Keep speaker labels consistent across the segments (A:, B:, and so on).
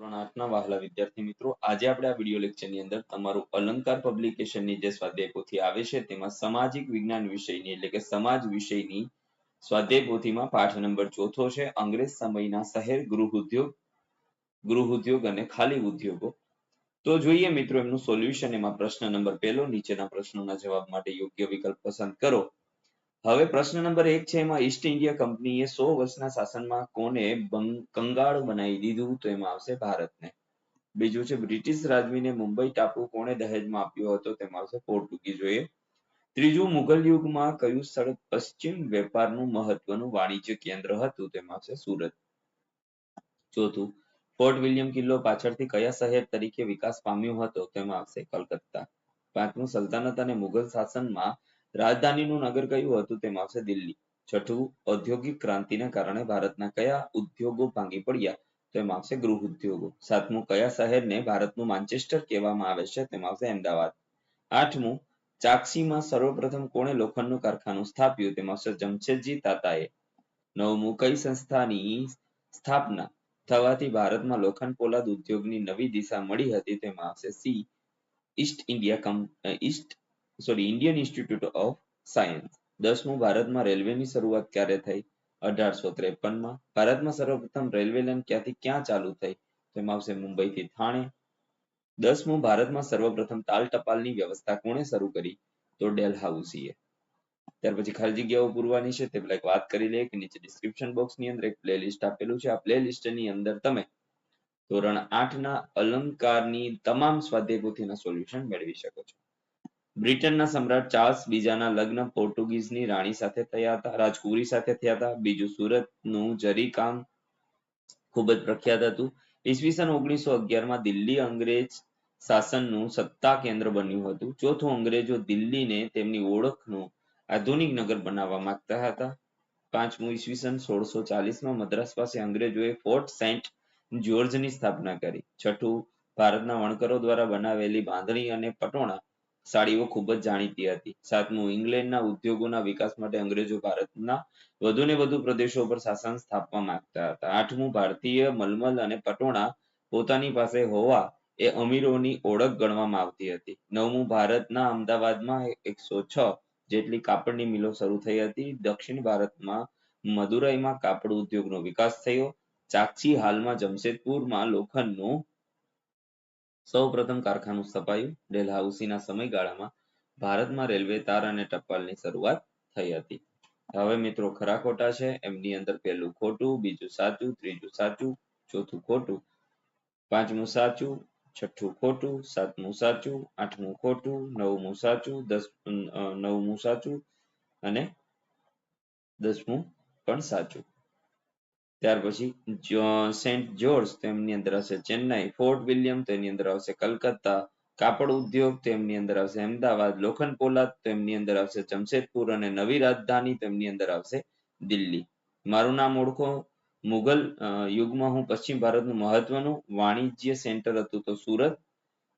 A: ધોરણ 8 ના વહાલા વિદ્યાર્થી મિત્રો, આજે આપણે આ વિડિયો લેક્ચરની અંદર તમારું અલંકાર પબ્લિકેશનની જે સ્વાધ્યાય પોથી આવે છે તેમાં સામાજિક વિજ્ઞાન વિષયની એટલે કે સમાજ વિષયની સ્વાધ્યાય પોથીમાં પાઠ નંબર 4 છે અંગ્રેજ સમયના શહેર ગૃહ ઉદ્યોગ અને ખાલી ઉદ્યોગો. તો જોઈએ મિત્રો એમનું સોલ્યુશન. એમાં પ્રશ્ન નંબર 1 નીચેના પ્રશ્નોના જવાબ માટે યોગ્ય વિકલ્પ પસંદ કરો. હવે પ્રશ્ન નંબર 1 છે એમાં ઈસ્ટ ઇન્ડિયા કંપનીએ 100 વર્ષના શાસનમાં કોને કંગાળ બનાવી દીધું? તો એમાં આવશે ભારતને. બીજું છે બ્રિટિશ રાજવીને મુંબઈ ટાપુ કોણે દહેજમાં આપ્યો હતો? તેમાં આવશે પોર્ટુગીઝોએ. ત્રીજું મુઘલ યુગમાં કયું સ્થળ પશ્ચિમ વેપારનું મહત્વનું વાણિજ્ય કેન્દ્ર હતું? તેમાં આવશે સુરત. ચોથું ફોર્ટ વિલિયમ કિલ્લો પાછળથી કયા શહેર તરીકે વિકાસ પામ્યો હતો? તેમાં આવશે કલકત્તા. પાંચમું સલ્તનત અને મુઘલ શાસનમાં રાજધાનીનું નગર કયું હતું? તેમાં આવશે દિલ્હી. છઠ્ઠું ઔદ્યોગિક ક્રાંતિને કારણે ભારતના કયા ઉદ્યોગો ભાંગી પડ્યા? તો એમાં આવશે ગૃહ ઉદ્યોગો. સાતમું કયા શહેરને ભારતનું માન્ચેસ્ટર કહેવામાં આવે છે? તેમાં આવશે અમદાવાદ. આઠમું ચાકસીમાં સર્વપ્રથમ કોણે લોખંડનું કારખાનું સ્થાપ્યું? તેમાં આવશે જમશેદજી તાતાએ. નવમું કઈ સંસ્થાની સ્થાપના થવાથી ભારતમાં લોખંડ પોલાદ ઉદ્યોગની નવી દિશા મળી હતી? તેમાં આવશે C Indian institute of science. દસમું ભારતમાં રેલવેની શરૂઆત ક્યારે થઈ? 1853માં. ભારતમાં સર્વપ્રથમ રેલવે લાઇન ક્યાંથી ક્યાં ચાલુ થઈ? તેમાં આવશે મુંબઈથી થાણે. 10મું ભારતમાં સર્વપ્રથમ તાલ ટપાલની વ્યવસ્થા કોણે શરૂ કરી? તો ડેલહાઉસીએ. ત્યાર પછી ખાલી જગ્યાઓ પૂરવાની છે તે પહેલા એક વાત કરી લઈએ કે નીચે ડિસ્ક્રિપ્શન બોક્સની અંદર એક પ્લેલિસ્ટ આપેલું છે. આ પ્લેલિસ્ટની અંદર તમે ધોરણ 8 ના અલંકારની તમામ સ્વાધ્યાય પોથીના સોલ્યુશન મેળવી શકો છો. બ્રિટનના સમ્રાટ ચાર્લ્સ બીજાના લગ્ન પોર્ટુગીઝની રાણી સાથે થયા હતા, રાજકુમારી સાથે થયા હતા. બીજું સુરતનું જરી કામ ખૂબ જ પ્રખ્યાત હતું. ઈસવીસન 1911માં દિલ્હી અંગ્રેજ શાસનનું સત્તા કેન્દ્ર બન્યું હતું. ચોથું અંગ્રેજો દિલ્હીને તેમની ઓળખનું આધુનિક નગર બનાવવા માંગતા હતા. પાંચમું ઈસવીસન 1640માં મદ્રાસ પાસે અંગ્રેજોએ ફોર્ટ સેન્ટ જ્યોર્જની સ્થાપના કરી. છઠ્ઠું ભારતના વણકરો દ્વારા બનાવેલી બાંધણી અને પટોળા સાડીઓ ખૂબ જ જાણીતી હતી. સાતમું ઇંગ્લેન્ડના ઉદ્યોગોના વિકાસ માટે અંગ્રેજો ભારતના વધુને વધુ પ્રદેશો પર શાસન સ્થાપવા માંગતા હતા. આઠમું ભારતીય મલમલ અને પટોળા પોતાની પાસે હોવા એ અમીરોની ઓળખ ગણવામાં આવતી હતી. નવમું ભારતના અમદાવાદમાં 106 જેટલી કાપડની મિલો શરૂ થઈ હતી. દક્ષિણ ભારતમાં મદુરાઈમાં કાપડ ઉદ્યોગનો વિકાસ થયો. ચાકસી હાલમાં જમશેદપુરમાં લોખંડનું સૌપ્રથમ કારખાનું સ્થપાયું. ડેલહાઉસીના સમયગાળામાં ભારતમાં રેલવે તાર અને ટપાલની શરૂઆત થઈ હતી. હવે મિત્રો ખરા ખોટા છે એમની અંદર પહેલું ખોટું, બીજું સાચું, ત્રીજું સાચું, ચોથું ખોટું, પાંચમું સાચું, છઠ્ઠું ખોટું, સાતમું સાચું, આઠમું ખોટું, નવમું સાચું, નવમું સાચું અને 10મું પણ સાચું. ત્યાર પછી સેન્ટ જ્યોર્જ તેમની અંદર આવશે ચેન્નાઈ. ફોર્ટ વિલિયમ તેની અંદર આવશે કલકત્તા. કાપડ ઉદ્યોગ તેમની અંદર આવશે અમદાવાદ. લોખંડ પોલાદ તેમની અંદર આવશે જમશેદપુર અને નવી રાજધાની તેમની અંદર આવશે દિલ્હી. મારું નામ ઓળખો. મુઘલ યુગમાં હું પશ્ચિમ ભારતનું મહત્વનું વાણિજ્ય સેન્ટર હતું તો સુરત.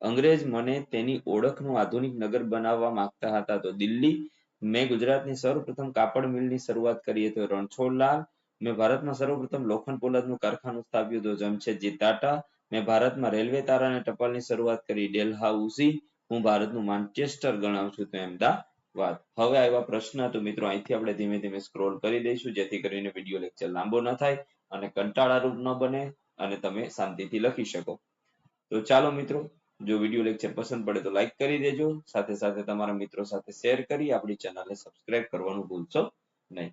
A: અંગ્રેજ મને તેની ઓળખનું આધુનિક નગર બનાવવા માંગતા હતા તો દિલ્હી. મેં ગુજરાતની સર્વપ્રથમ કાપડ મિલની શરૂઆત કરી તો રણછોડલાલ. મેં ભારતમાં સર્વપ્રથમ લોખંડ પોલાદનું કારખાનું સ્થાપ્યું તો જમશેદજી તાતા. મેં ભારતમાં રેલવે તાર અને ટપાલની શરૂઆત કરી ડેલહાઉસી. હું ભારતનું માન્ચેસ્ટર ગણાવું છું તો અમદાવાદ. હવે આવ્યા પ્રશ્ન તો મિત્રો અહીંથી આપણે ધીમે ધીમે સ્ક્રોલ કરી દઈશું જેથી કરીને વિડિયો લેક્ચર લાંબો ન થાય અને કંટાળારૂપ ન બને અને તમે શાંતિથી લખી શકો. તો ચાલો મિત્રો, જો વિડિયો લેક્ચર પસંદ પડે તો લાઈક કરી દેજો. સાથે સાથે તમારા મિત્રો સાથે શેર કરી આપણી ચેનલને સબસ્ક્રાઇબ કરવાનું ભૂલશો નહીં.